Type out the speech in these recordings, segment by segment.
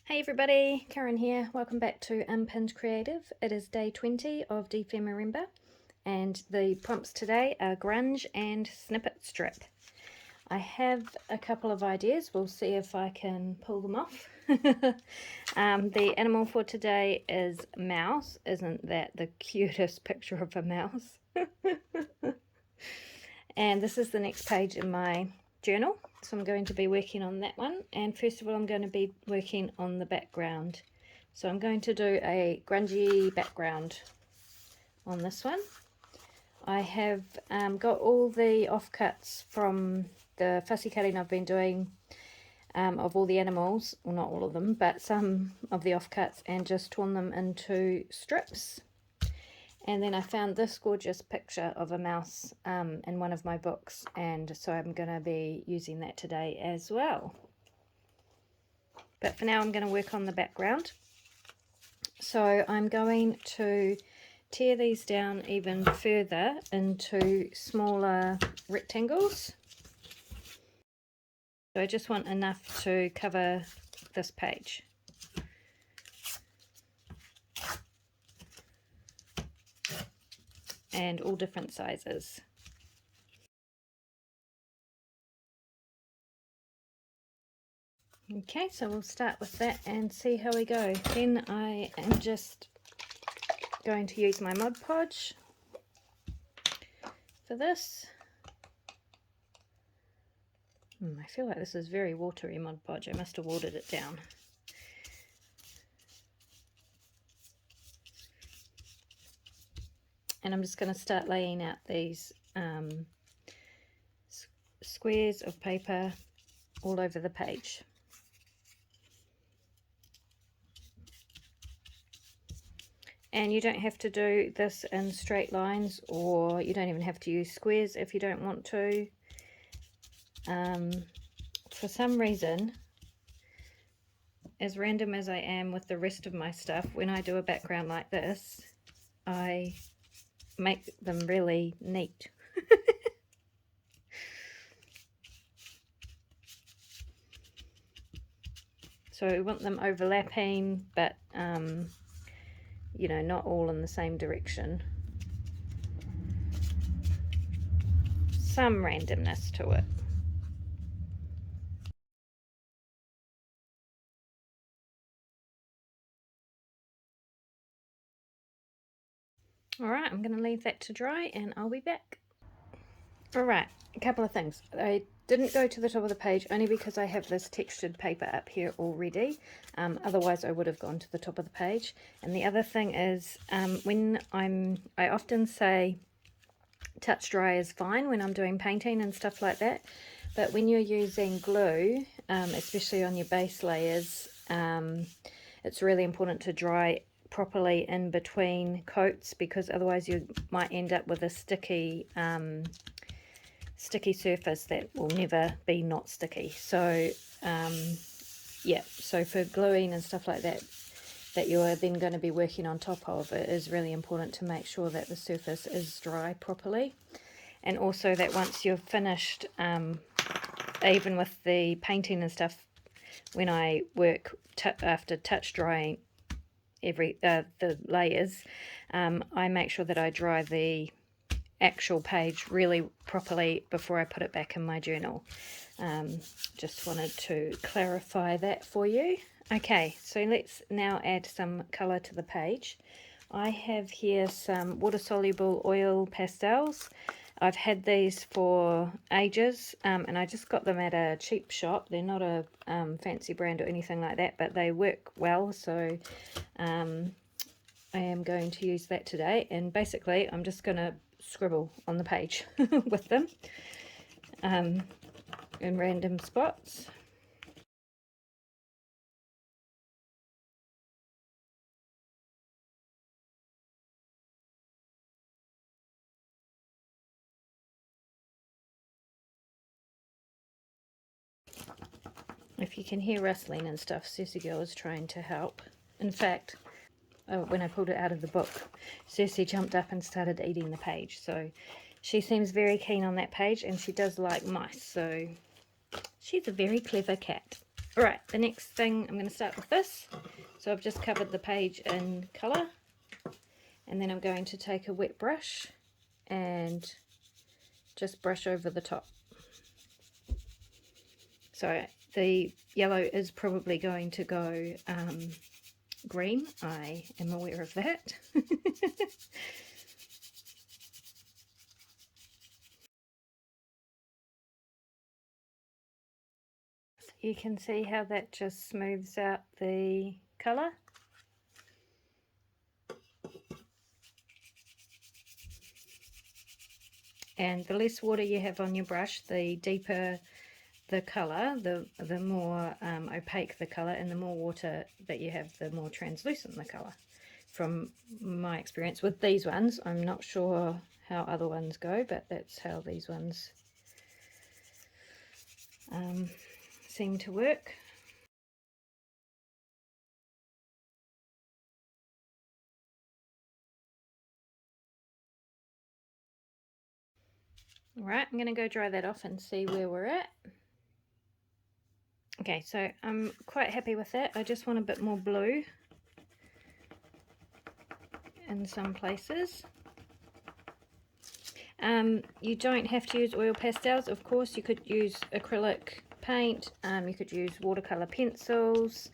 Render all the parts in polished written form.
Hey everybody, Karen here. Welcome back to Unpinned Creative. It is day 20 of dephemerember and the prompts today are grunge and snippet strip. I have a couple of ideas. We'll see if I can pull them off. The animal for today is mouse. Isn't that the cutest picture of a mouse? And this is the next page in my journal, so I'm going to be working on that one. And first of all, I'm going to be working on the background. So I'm going to do a grungy background on this one. I have got all the offcuts from the fussy cutting I've been doing of all the animals, well not all of them, but some of the offcuts, and just torn them into strips. And then I found this gorgeous picture of a mouse in one of my books, and so I'm going to be using that today as well. But for now I'm going to work on the background. So I'm going to tear these down even further into smaller rectangles. So I just want enough to cover this page. And all different sizes. Okay, so we'll start with that and see how we go. Then I am just going to use my Mod Podge for this. I feel like this is very watery Mod Podge. I must have watered it down. And I'm just going to start laying out these squares of paper all over the page. And you don't have to do this in straight lines, or you don't even have to use squares if you don't want to. For some reason, as random as I am with the rest of my stuff, when I do a background like this, I make them really neat. So we want them overlapping, but you know, not all in the same direction. Some randomness to it. Alright, I'm going to leave that to dry and I'll be back. Alright, a couple of things. I didn't go to the top of the page only because I have this textured paper up here already. Otherwise I would have gone to the top of the page. And the other thing is, when I often say touch dry is fine when I'm doing painting and stuff like that. But when you're using glue, especially on your base layers, it's really important to dry properly in between coats, because otherwise you might end up with a sticky surface that will never be not sticky. So yeah, so for gluing and stuff like that you are then going to be working on top of, it is really important to make sure that the surface is dry properly. And also that once you're finished, even with the painting and stuff, when I work after touch drying the layers, I make sure that I dry the actual page really properly before I put it back in my journal. Just wanted to clarify that for you. Okay, so let's now add some colour to the page. I have here some water-soluble oil pastels. I've had these for ages, and I just got them at a cheap shop. They're not a fancy brand or anything like that, but they work well, so I am going to use that today. And basically, I'm just going to scribble on the page with them in random spots. If you can hear rustling and stuff, Cersei Girl is trying to help. In fact, when I pulled it out of the book, Cersei jumped up and started eating the page. So she seems very keen on that page, and she does like mice. So she's a very clever cat. Alright, the next thing, I'm going to start with this. So I've just covered the page in colour, and then I'm going to take a wet brush and just brush over the top. So the yellow is probably going to go green, I am aware of that. You can see how that just smooths out the colour. And the less water you have on your brush, the deeper the colour, the more opaque the colour, and the more water that you have, the more translucent the colour. From my experience with these ones, I'm not sure how other ones go, but that's how these ones seem to work. Right, I'm going to go dry that off and see where we're at. Okay, so I'm quite happy with that. I just want a bit more blue in some places. You don't have to use oil pastels. Of course, you could use acrylic paint, you could use watercolor pencils,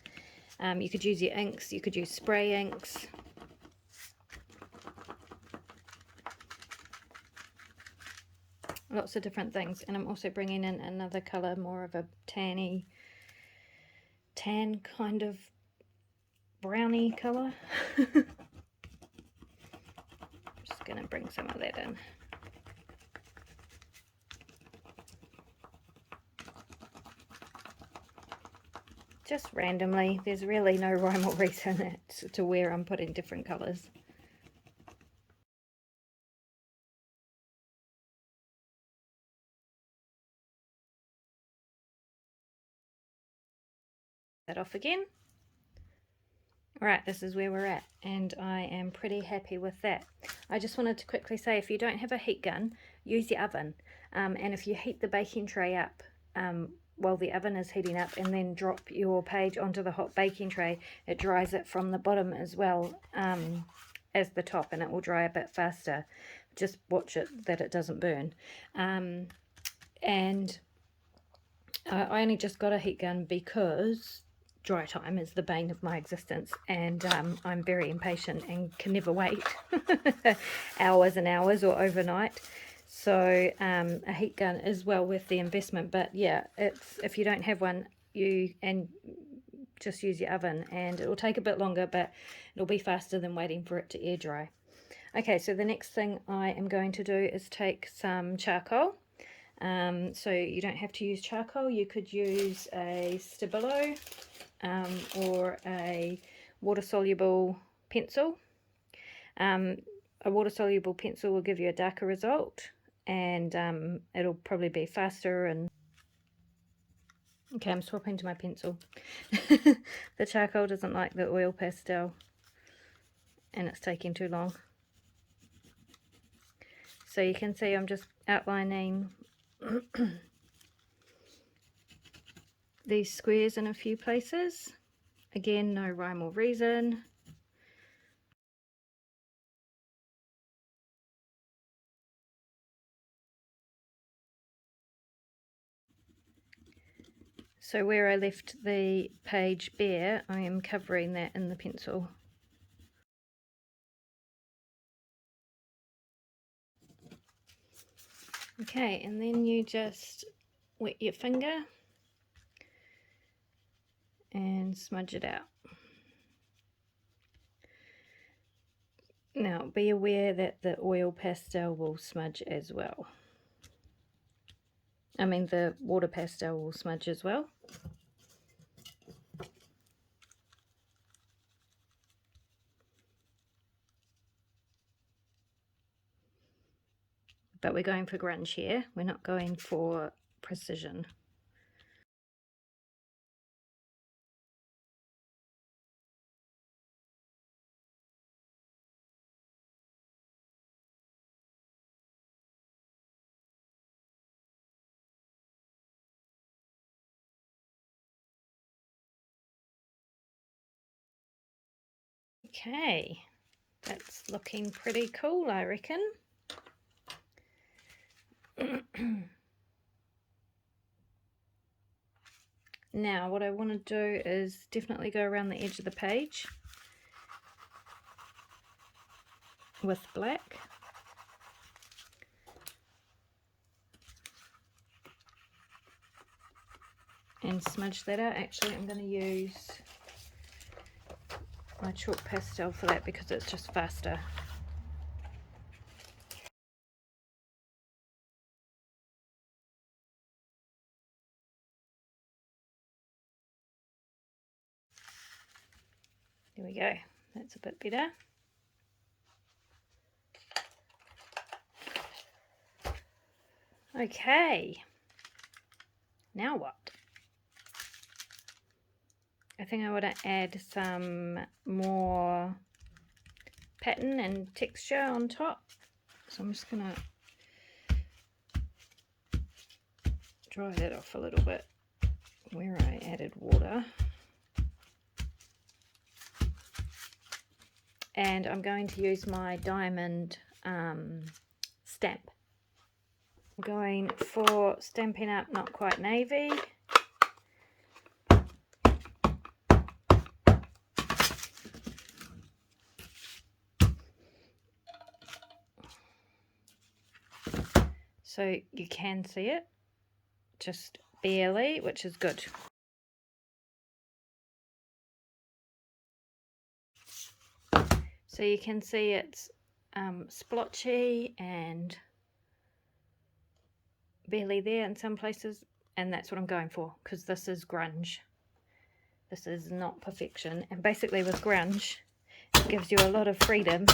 you could use your inks, you could use spray inks. Lots of different things. And I'm also bringing in another color, more of a tan kind of browny color. Just going to bring some of that in. Just randomly. There's really no rhyme or reason to where I'm putting different colours. That off again. Alright, this is where we're at, and I am pretty happy with that. I just wanted to quickly say, if you don't have a heat gun, use the oven. And if you heat the baking tray up while the oven is heating up, and then drop your page onto the hot baking tray, it dries it from the bottom as well as the top, and it will dry a bit faster. Just watch it that it doesn't burn. And I only just got a heat gun because dry time is the bane of my existence, and I'm very impatient and can never wait hours and hours or overnight. So a heat gun is well worth the investment. But yeah, if you don't have one, just use your oven, and it will take a bit longer, but it'll be faster than waiting for it to air dry. Okay, so the next thing I am going to do is take some charcoal. So you don't have to use charcoal. You could use a Stabilo or a water-soluble pencil. A water-soluble pencil will give you a darker result, and it'll probably be faster. And okay, I'm swapping to my pencil. The charcoal doesn't like the oil pastel, and it's taking too long. So you can see I'm just outlining these squares in a few places. Again, no rhyme or reason. So where I left the page bare, I am covering that in the pencil. Okay, and then you just wet your finger and smudge it out. Now be aware that the oil pastel will smudge as well. I mean, the water pastel will smudge as well. But we're going for grunge here. We're not going for precision. Okay, that's looking pretty cool, I reckon. Now what I want to do is definitely go around the edge of the page with black. And smudge that out. Actually, I'm going to use my chalk pastel for that because it's just faster. There we go. That's a bit better. Okay. Now what? I think I want to add some more pattern and texture on top. So I'm just going to dry that off a little bit where I added water. And I'm going to use my diamond stamp. I'm going for Stampin' Up! Not Quite Navy. So you can see it, just barely, which is good. So you can see it's splotchy and barely there in some places, and that's what I'm going for, because this is grunge. This is not perfection, and basically with grunge, it gives you a lot of freedom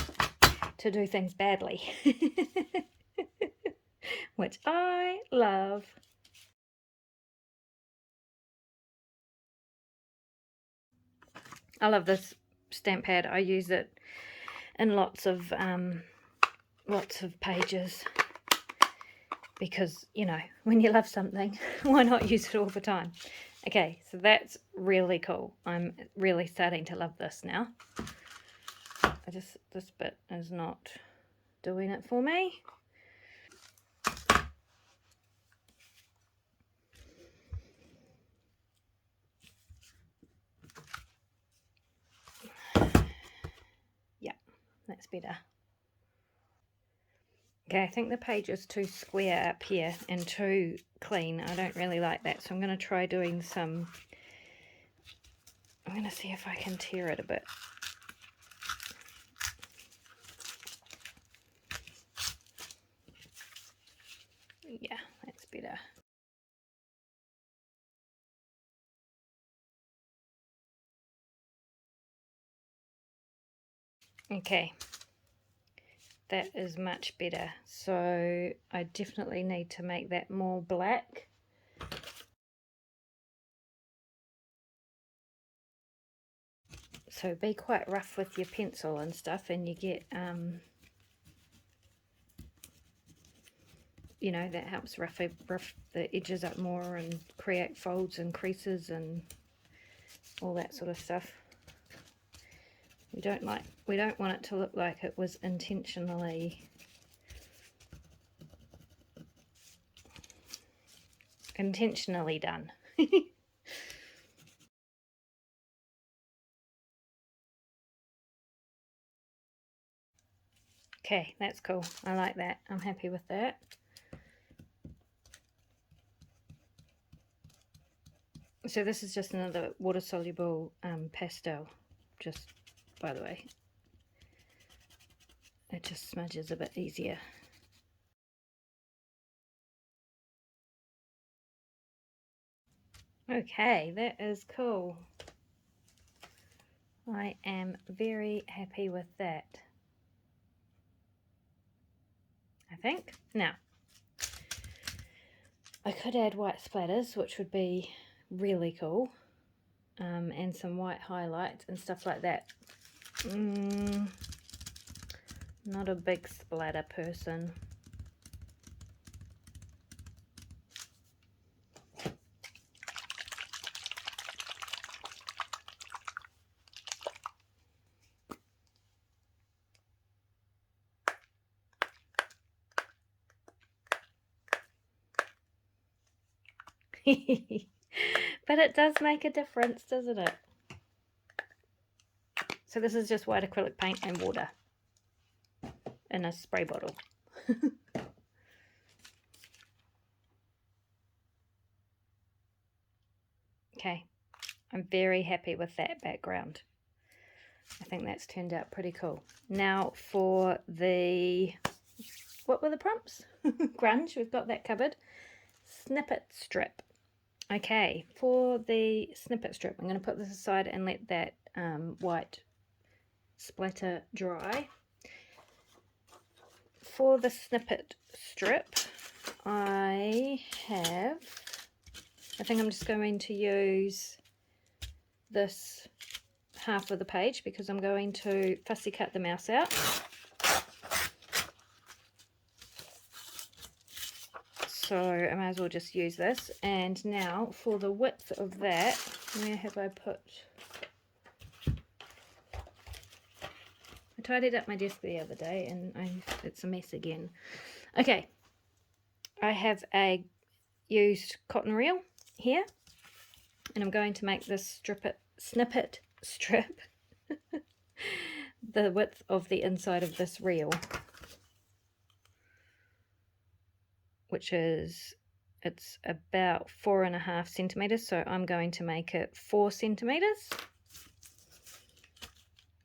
to do things badly, which I love. I love this stamp pad. I use it in lots of pages because, you know, when you love something, why not use it all the time? Okay, so that's really cool. I'm really starting to love this now. This bit is not doing it for me. Yeah, that's better. Okay, I think the page is too square up here and too clean. I don't really like that, so I'm going to try doing some... I'm going to see if I can tear it a bit. Yeah, that's better. Okay, that is much better. So I definitely need to make that more black. So be quite rough with your pencil and stuff, and you get, you know, that helps rough the edges up more and create folds and creases and all that sort of stuff. We don't want it to look like it was intentionally done. Okay, that's cool. I like that. I'm happy with that. So this is just another water-soluble pastel, just by the way. It just smudges a bit easier. Okay, that is cool. I am very happy with that, I think. Now, I could add white splatters, which would be really cool, and some white highlights and stuff like that. Not a big splatter person. But it does make a difference, doesn't it? So this is just white acrylic paint and water in a spray bottle. Okay, I'm very happy with that background. I think that's turned out pretty cool. Now for the, what were the prompts? Grunge, we've got that covered. Snippet strip. Okay, for the snippet strip, I'm going to put this aside and let that white splatter dry. For the snippet strip, I think I'm just going to use this half of the page because I'm going to fussy cut the mouse out. So I might as well just use this. And now for the width of that, where have I put? I tidied up my desk the other day and it's a mess again. Okay, I have a used cotton reel here, and I'm going to make this snippet strip the width of the inside of this reel, which is, it's about 4.5 centimeters, so I'm going to make it 4 centimeters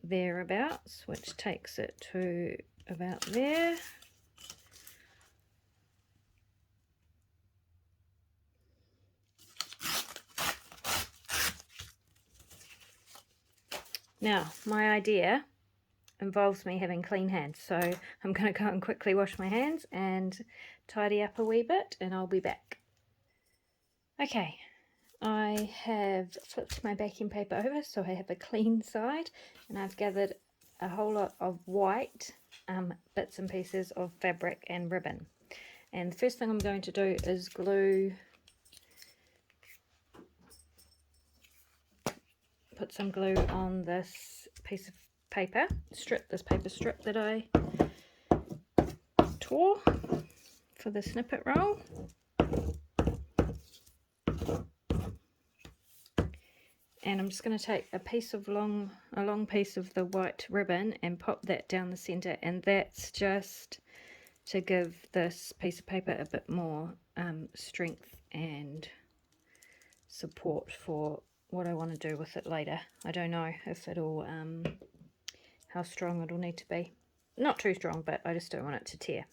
thereabouts, which takes it to about there. Now, my idea involves me having clean hands, so I'm going to go and quickly wash my hands and tidy up a wee bit, and I'll be back. Okay, I have flipped my baking paper over so I have a clean side, and I've gathered a whole lot of white bits and pieces of fabric and ribbon. And the first thing I'm going to do is put some glue on this piece of paper strip, this paper strip that I tore for the snippet roll. And I'm just going to take a long piece of the white ribbon and pop that down the center, and that's just to give this piece of paper a bit more strength and support for what I want to do with it later. I don't know if it'll how strong it'll need to be. Not too strong, but I just don't want it to tear.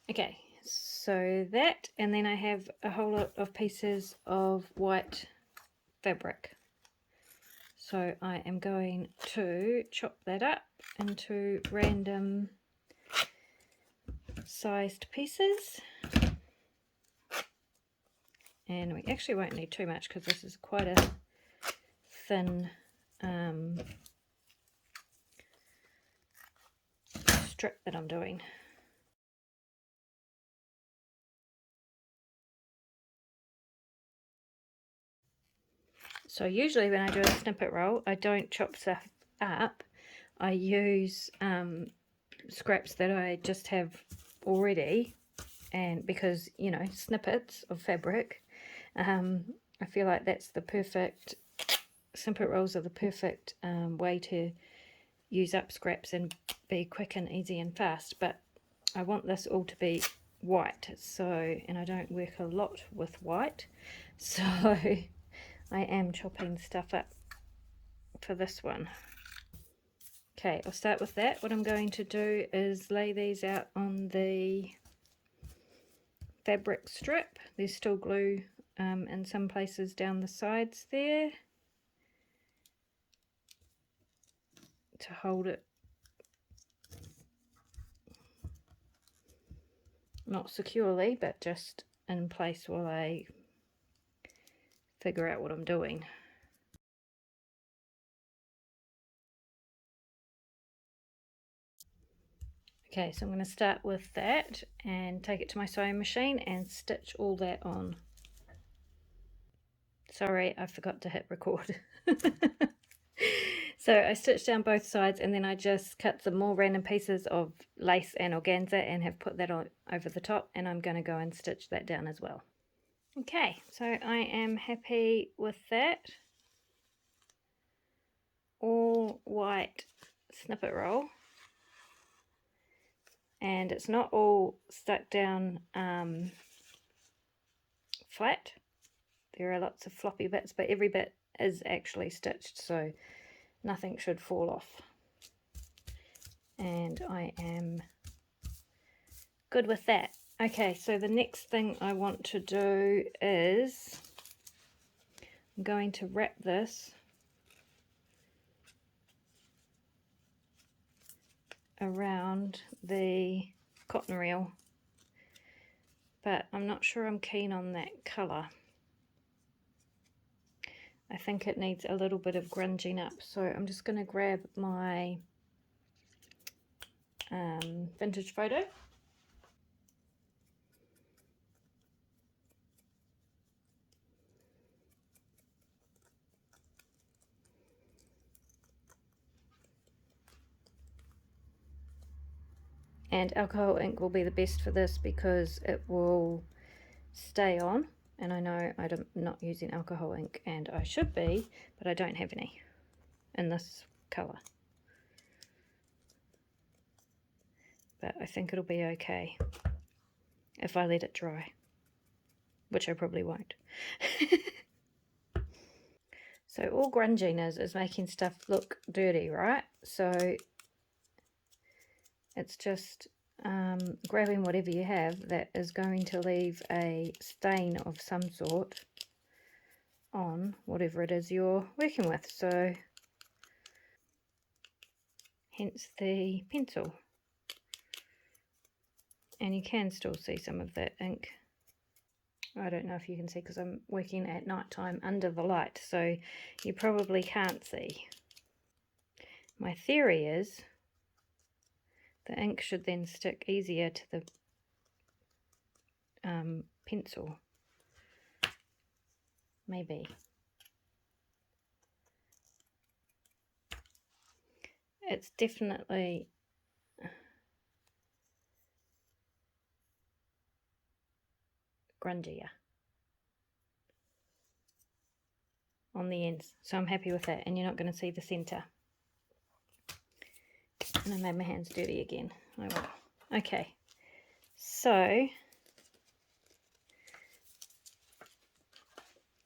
Okay, so that, and then I have a whole lot of pieces of white fabric. So I am going to chop that up into random sized pieces. And we actually won't need too much because this is quite a thin strip that I'm doing. So usually when I do a snippet roll, I don't chop stuff up. I use scraps that I just have already, and because, you know, snippets of fabric, I feel like that's the perfect, snippet rolls are the perfect way to use up scraps and be quick and easy and fast. But I want this all to be white, so, and I don't work a lot with white, so I am chopping stuff up for this one. Okay, I'll start with that. What I'm going to do is lay these out on the fabric strip. There's still glue in some places down the sides there to hold it not securely, but just in place while I figure out what I'm doing. Okay, so I'm going to start with that and take it to my sewing machine and stitch all that on. Sorry, I forgot to hit record. So I stitched down both sides, and then I just cut some more random pieces of lace and organza and have put that on over the top, and I'm going to go and stitch that down as well. Okay, so I am happy with that. All white snippet roll. And it's not all stuck down flat. There are lots of floppy bits, but every bit is actually stitched, so nothing should fall off. And I am good with that. Okay, so the next thing I want to do is I'm going to wrap this around the cotton reel, but I'm not sure I'm keen on that colour. I think it needs a little bit of grunging up, so I'm just going to grab my vintage photo. And alcohol ink will be the best for this because it will stay on, and I know I'm not using alcohol ink, and I should be, but I don't have any in this colour. But I think it'll be okay if I let it dry, which I probably won't. So all grunging is making stuff look dirty, right? So it's just grabbing whatever you have that is going to leave a stain of some sort on whatever it is you're working with. So hence the pencil. And you can still see some of that ink. I don't know if you can see because I'm working at night time under the light, so you probably can't see. My theory is the ink should then stick easier to the pencil. Maybe. It's definitely grungier on the ends, so I'm happy with that, and you're not going to see the centre. And I made my hands dirty again. Oh well. Okay, so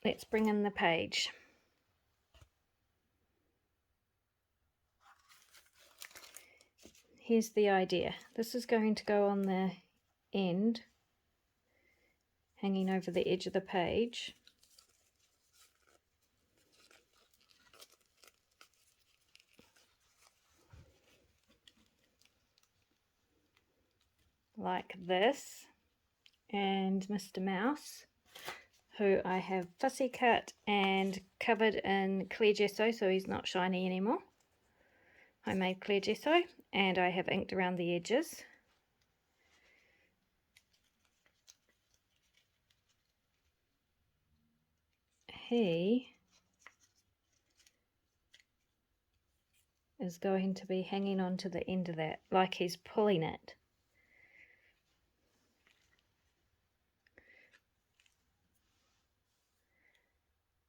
let's bring in the page. Here's the idea. This is going to go on the end, hanging over the edge of the page. Like this. And Mr. Mouse, who I have fussy cut and covered in clear gesso so he's not shiny anymore. I made clear gesso, and I have inked around the edges. He is going to be hanging on to the end of that, like he's pulling it.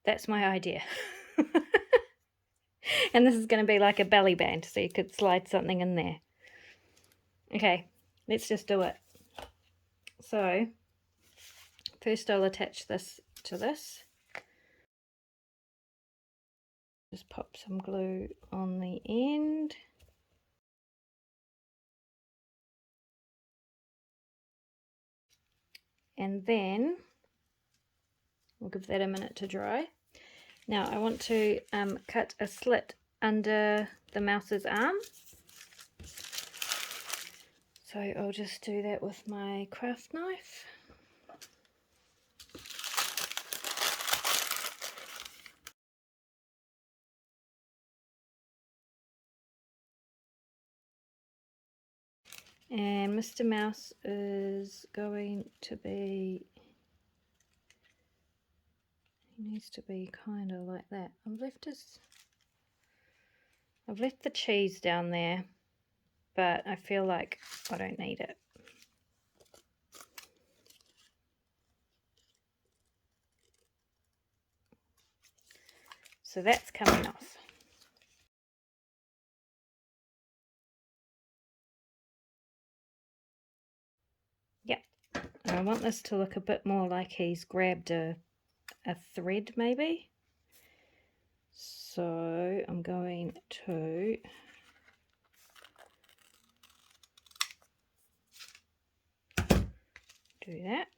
That's my idea. And this is going to be like a belly band, so you could slide something in there. Okay, let's just do it. So, first I'll attach this to this. Just pop some glue on the end. And then we'll give that a minute to dry. Now I want to cut a slit under the mouse's arm. So I'll just do that with my craft knife. And Mr. Mouse is going to be, he needs to be kind of like that. I've left the cheese down there, but I feel like I don't need it. So that's coming off. Yep, I want this to look a bit more like he's grabbed a thread maybe. So I'm going to do that.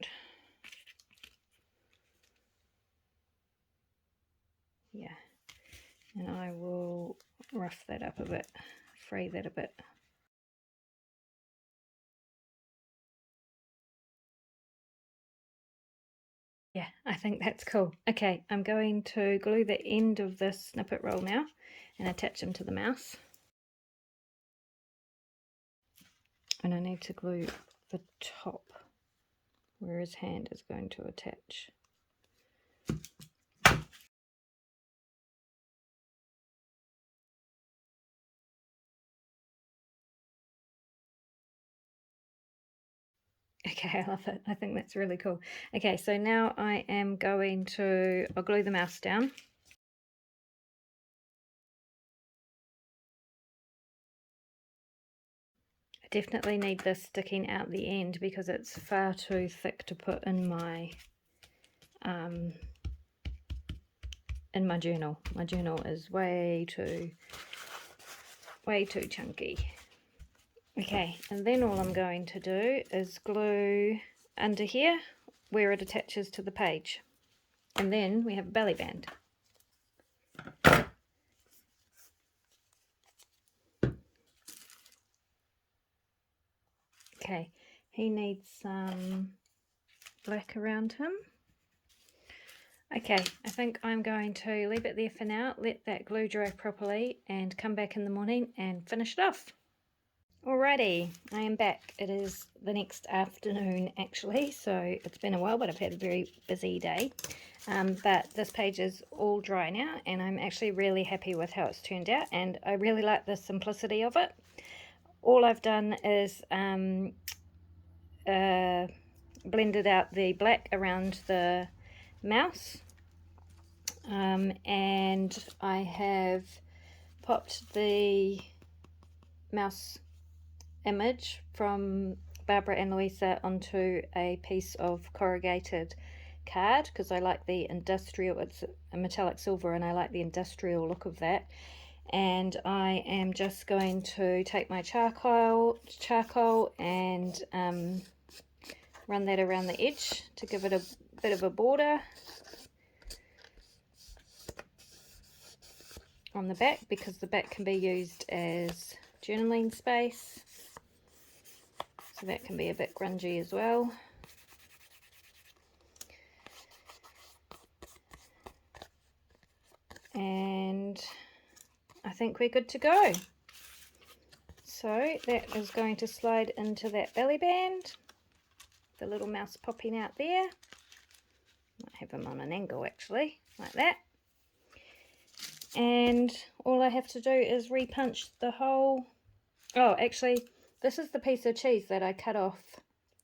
Yeah, and I will rough that up a bit, free that a bit. Yeah, I think that's cool. Okay, I'm going to glue the end of this snippet roll now and attach them to the mouse. And I need to glue the top where his hand is going to attach. Okay, I love it. I think that's really cool. Okay, so now I am going to, I'll glue the mouse down. I definitely need this sticking out the end because it's far too thick to put in my journal. My journal is way too chunky. Okay, and then all I'm going to do is glue under here where it attaches to the page. And then we have a belly band. Okay, he needs some black around him. Okay, I think I'm going to leave it there for now, let that glue dry properly, and come back in the morning and finish it off. Alrighty, I am back. It is the next afternoon actually, so it's been a while, but I've had a very busy day. But this page is all dry now, and I'm actually really happy with how it's turned out, and I really like the simplicity of it. All I've done is blended out the black around the mouse, and I have popped the mouse image from Barbara and Louisa onto a piece of corrugated card because I like the industrial, it's a metallic silver and I like the industrial look of that. And I am just going to take my charcoal and run that around the edge to give it a bit of a border on the back, because the back can be used as journaling space, so that can be a bit grungy as well. And I think we're good to go. So that is going to slide into that belly band, the little mouse popping out there. Might have him on an angle actually, like that. And all I have to do is repunch the hole. Oh, actually, this is the piece of cheese that I cut off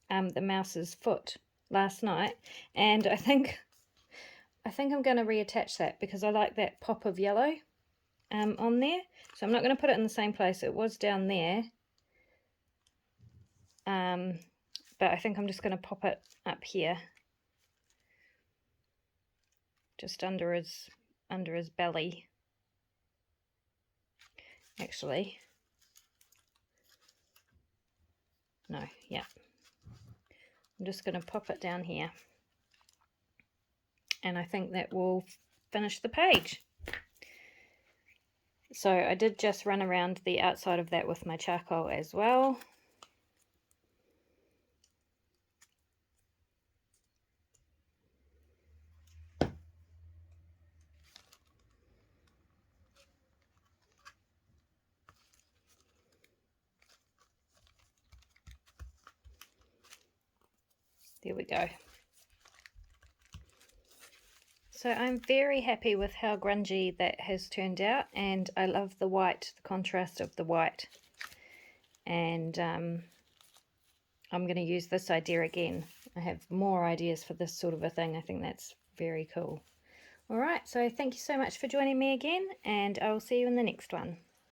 the mouse's foot last night, and I think I'm going to reattach that because I like that pop of yellow on there. So I'm not going to put it in the same place. It was down there, but I think I'm just going to pop it up here, just under his belly. Actually, no, yeah. I'm just going to pop it down here, and I think that will finish the page. So I did just run around the outside of that with my charcoal as well. There we go. So I'm very happy with how grungy that has turned out, and I love the white, the contrast of the white. And I'm going to use this idea again. I have more ideas for this sort of a thing. I think that's very cool. Alright, so thank you so much for joining me again, and I will see you in the next one.